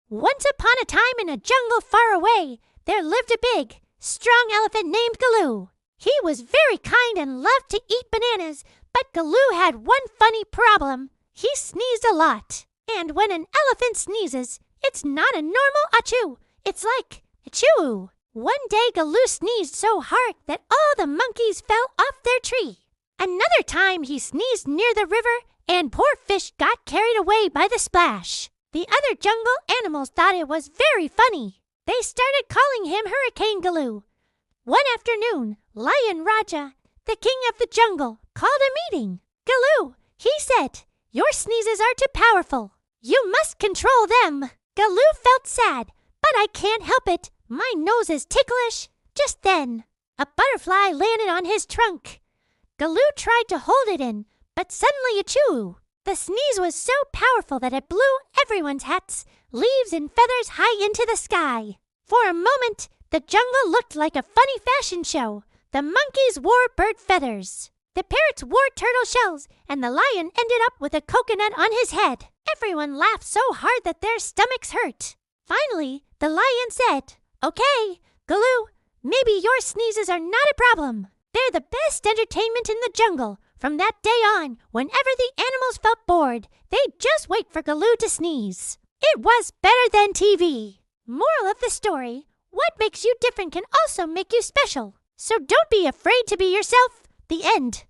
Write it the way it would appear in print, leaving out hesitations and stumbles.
Once upon a time in a jungle far away, there lived a big, strong elephant named Golu. He was very kind and loved to eat bananas, but Golu had one funny problem. He sneezed a lot. And when an elephant sneezes, it's not a normal achoo. It's like achoo. One day Golu sneezed so hard that all the monkeys fell off their tree. Another time he sneezed near the river and poor fish got carried away by the splash. The other jungle animals thought it was very funny. They started calling him Hurricane Golu. One afternoon, Lion Raja, the king of the jungle, called a meeting. Golu, he said, your sneezes are too powerful. You must control them. Golu felt sad, but I can't help it. My nose is ticklish. Just then, a butterfly landed on his trunk. Golu tried to hold it in, but suddenly achoo! The sneeze was so powerful that it blew everyone's hats, leaves, and feathers high into the sky. For a moment, the jungle looked like a funny fashion show. The monkeys wore bird feathers. The parrots wore turtle shells, and the lion ended up with a coconut on his head. Everyone laughed so hard that their stomachs hurt. Finally, the lion said, Okay, Golu, maybe your sneezes are not a problem. They're the best entertainment in the jungle. From that day on, whenever the animals felt bored, they'd just wait for Golu to sneeze. It was better than TV. Moral of the story, what makes you different can also make you special. So don't be afraid to be yourself. The end.